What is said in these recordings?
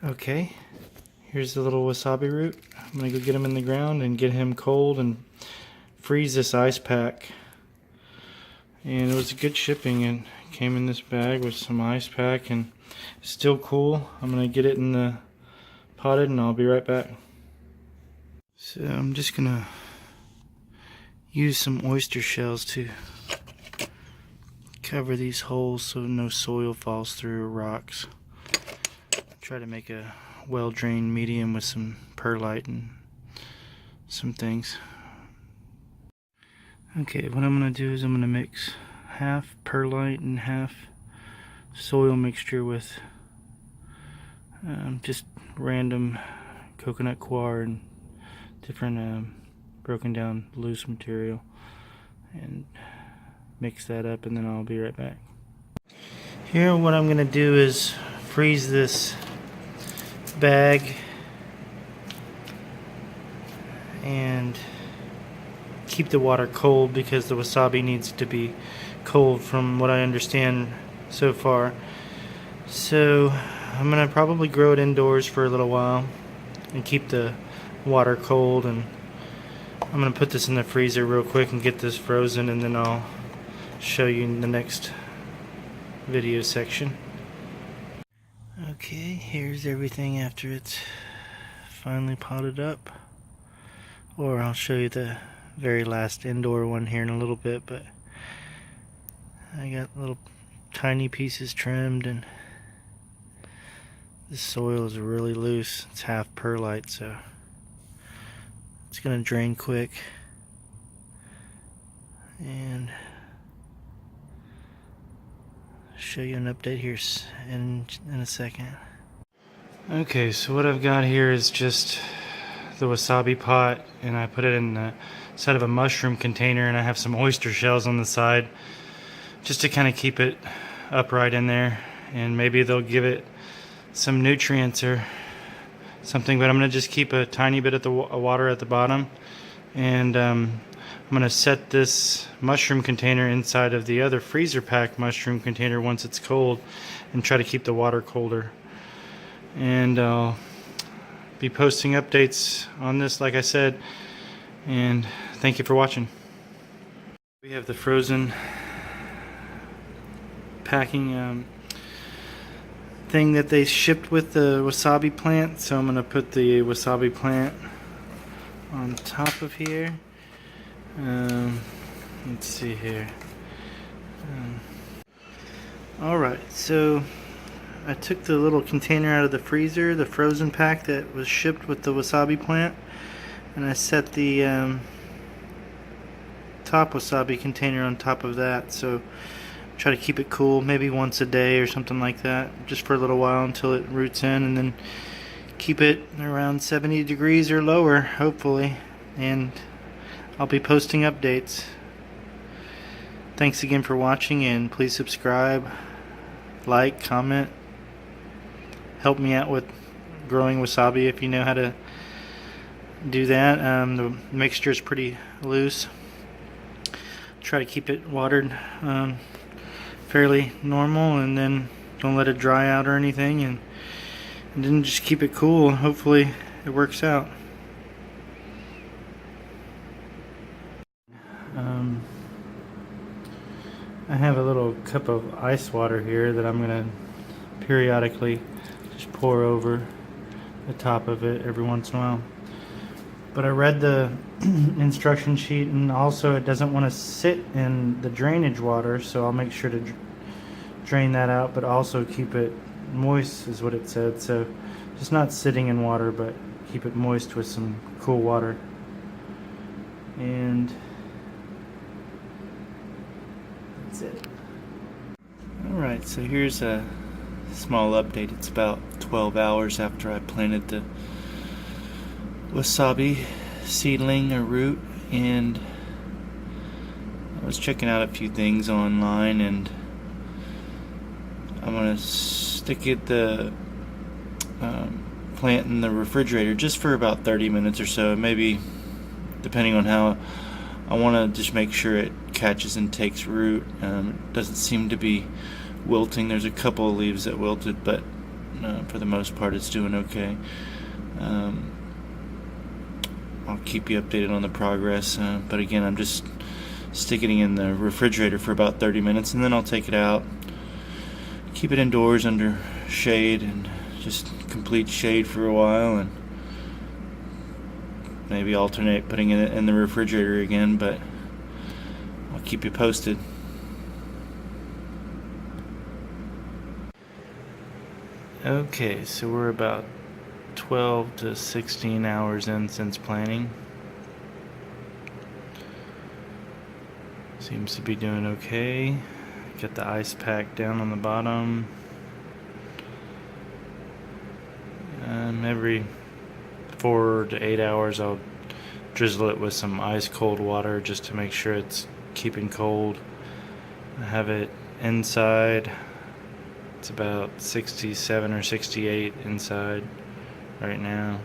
Okay, here's the little wasabi root. I'm gonna go get him in the ground and get him cold and freeze this ice pack. And it was a good shipping, and came in this bag with some ice pack and it's still cool. I'm gonna get it in the potted and I'll be right back. So I'm just gonna use some oyster shells to cover these holes so no soil falls through or rocks. Try to make a well-drained medium with some perlite and some things. Okay, what I'm going to do is I'm going to mix half perlite and half soil mixture with just random coconut coir and different broken down loose material, and mix that up, and then I'll be right back. Here what I'm going to do is freeze this bag and keep the water cold because the wasabi needs to be cold from what I understand so far. So I'm gonna probably grow it indoors for a little while and keep the water cold, and I'm gonna put this in the freezer real quick and get this frozen, and then I'll show you in the next video section. Okay, here's everything after it's finally potted up, or I'll show you the very last indoor one here in a little bit, but I got little tiny pieces trimmed, and this soil is really loose. It's half perlite, so it's gonna drain quick, and show you an update here in a second. Okay, so what I've got here is just the wasabi pot, and I put it in the side of a mushroom container, and I have some oyster shells on the side just to kind of keep it upright in there, and maybe they'll give it some nutrients or something, but I'm going to just keep a tiny bit of the water at the bottom, and I'm going to set this mushroom container inside of the other freezer pack mushroom container once it's cold, and try to keep the water colder. And I'll be posting updates on this, like I said, and thank you for watching. We have the frozen packing thing that they shipped with the wasabi plant, so I'm going to put the wasabi plant on top of here. Let's see here. Alright, so I took the little container out of the freezer, the frozen pack that was shipped with the wasabi plant, and I set the top wasabi container on top of that, so try to keep it cool, maybe once a day or something like that, just for a little while until it roots in, and then keep it around 70 degrees or lower, hopefully, and I'll be posting updates. Thanks again for watching, and please subscribe, like, comment, help me out with growing wasabi if you know how to do that. The mixture is pretty loose. Try to keep it watered fairly normal, and then don't let it dry out or anything, and then just keep it cool. Hopefully it works out. I have a little cup of ice water here that I'm going to periodically just pour over the top of it every once in a while. But I read the instruction sheet, and also it doesn't want to sit in the drainage water, so I'll make sure to drain that out, but also keep it moist is what it said. So just not sitting in water, but keep it moist with some cool water. And that's it. Alright, so here's a small update. It's about 12 hours after I planted the wasabi seedling or root, and I was checking out a few things online, and I'm going to stick the plant in the refrigerator just for about 30 minutes or so, maybe depending on how I want to just make sure it catches and takes root. It doesn't seem to be wilting. There's a couple of leaves that wilted, but for the most part, it's doing okay. I'll keep you updated on the progress, but again, I'm just sticking it in the refrigerator for about 30 minutes, and then I'll take it out, keep it indoors under shade, and just complete shade for a while, and maybe alternate putting it in the refrigerator again, but I'll keep you posted. Okay, so we're about 12 to 16 hours in since planting. Seems to be doing okay. Got the ice pack down on the bottom. Every 4 to 8 hours I'll drizzle it with some ice cold water just to make sure it's keeping cold. I have it inside. It's about 67 or 68 inside right now.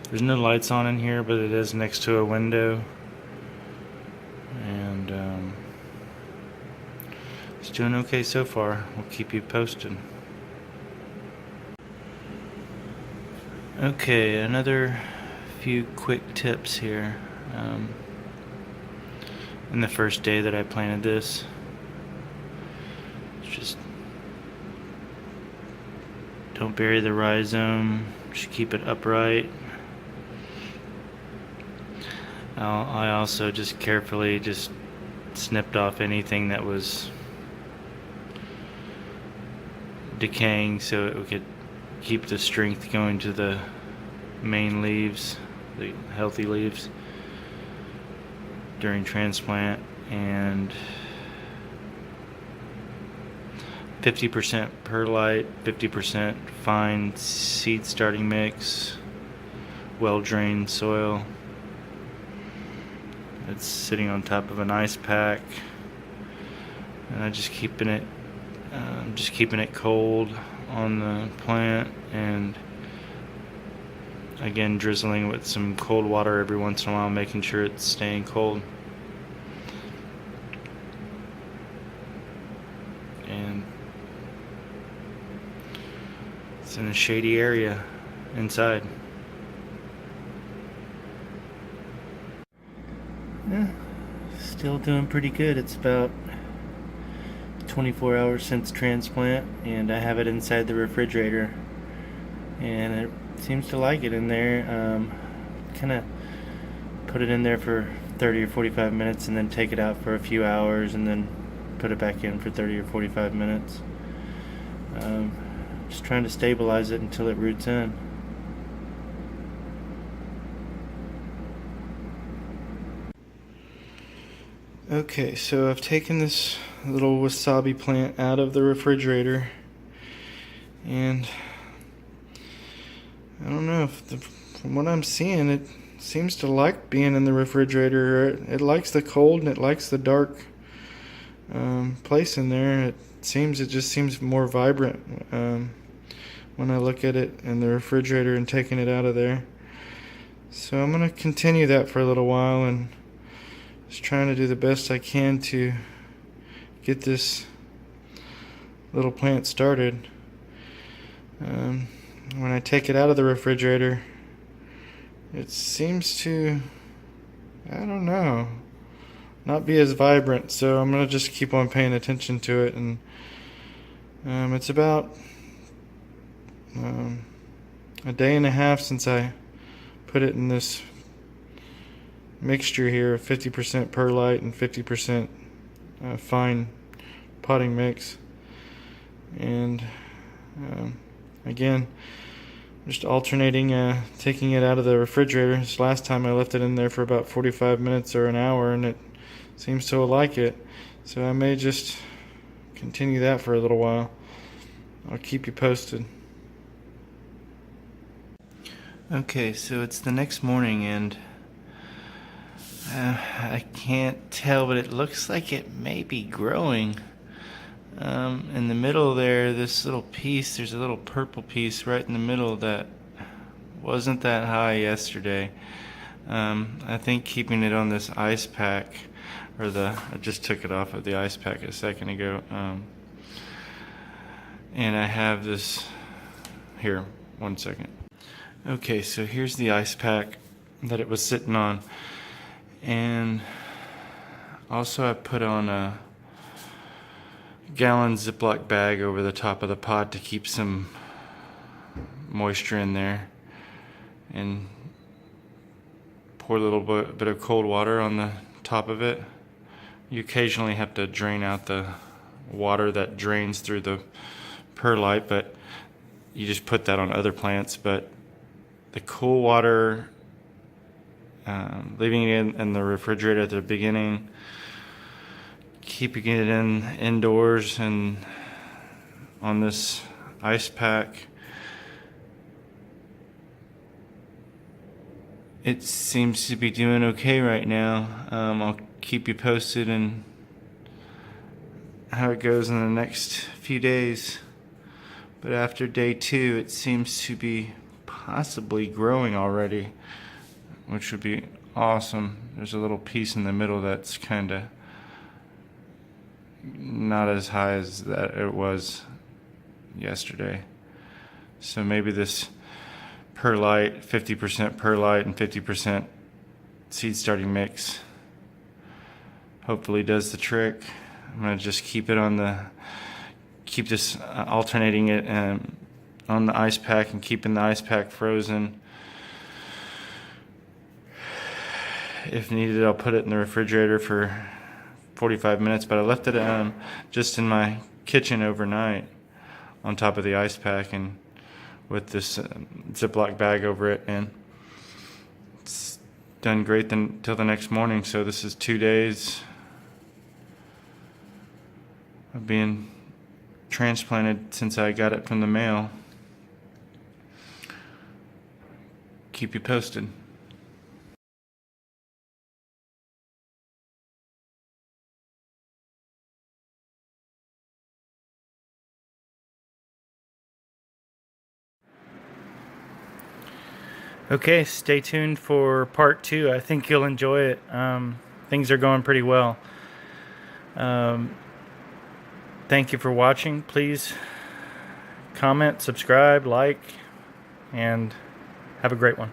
There's no lights on in here, but it is next to a window, and it's doing okay so far. We'll keep you posted. Okay, another few quick tips here. In the first day that I planted this, just don't bury the rhizome, just keep it upright. I also just carefully just snipped off anything that was decaying so it could keep the strength going to the main leaves, the healthy leaves, during transplant. And 50% perlite, 50% fine seed starting mix, well drained soil. It's sitting on top of an ice pack, and I'm just keeping it cold on the plant, and again drizzling with some cold water every once in a while, making sure it's staying cold. And it's in a shady area inside. Yeah, still doing pretty good. It's about 24 hours since transplant, and I have it inside the refrigerator, and it seems to like it in there. Kind of put it in there for 30 or 45 minutes and then take it out for a few hours and then put it back in for 30 or 45 minutes. Just trying to stabilize it until it roots in. Okay, so I've taken this little wasabi plant out of the refrigerator, and I don't know if from what I'm seeing, it seems to like being in the refrigerator. It likes the cold and it likes the dark place in there. It just seems more vibrant when I look at it in the refrigerator and taking it out of there. So I'm going to continue that for a little while and just trying to do the best I can to get this little plant started. When I take it out of the refrigerator, it seems to, I don't know, not be as vibrant. So I'm going to just keep on paying attention to it. And it's about a day and a half since I put it in this mixture here of 50% perlite and 50% fine potting mix. And again, just alternating taking it out of the refrigerator. This last time I left it in there for about 45 minutes or an hour, and it seems to like it. So I may just continue that for a little while. I'll keep you posted. Okay, so it's the next morning, and I can't tell, but it looks like it may be growing. In the middle there, this little piece, there's a little purple piece right in the middle that wasn't that high yesterday. I think keeping it on this ice pack, I just took it off of the ice pack a second ago. And I have this here, 1 second. Okay, so here's the ice pack that it was sitting on. And also I put on a gallon Ziploc bag over the top of the pot to keep some moisture in there, and pour a little bit of cold water on the top of it. You occasionally have to drain out the water that drains through the perlite, but you just put that on other plants. But the cool water, leaving it in the refrigerator at the beginning, keeping it indoors and on this ice pack, it seems to be doing okay right now. I'll keep you posted on how it goes in the next few days. But after day 2, it seems to be possibly growing already, which would be awesome. There's a little piece in the middle that's kind of not as high as that it was yesterday. So maybe this perlite, 50% perlite and 50% seed starting mix, hopefully does the trick. I'm gonna just keep this alternating it on the ice pack and keeping the ice pack frozen. If needed, I'll put it in the refrigerator for 45 minutes, but I left it just in my kitchen overnight on top of the ice pack and with this Ziploc bag over it, and it's done great until the next morning. So this is 2 days of being transplanted since I got it from the mail. Keep you posted. Okay, stay tuned for part 2. I think you'll enjoy it. Things are going pretty well. Thank you for watching. Please comment, subscribe, like, and have a great one.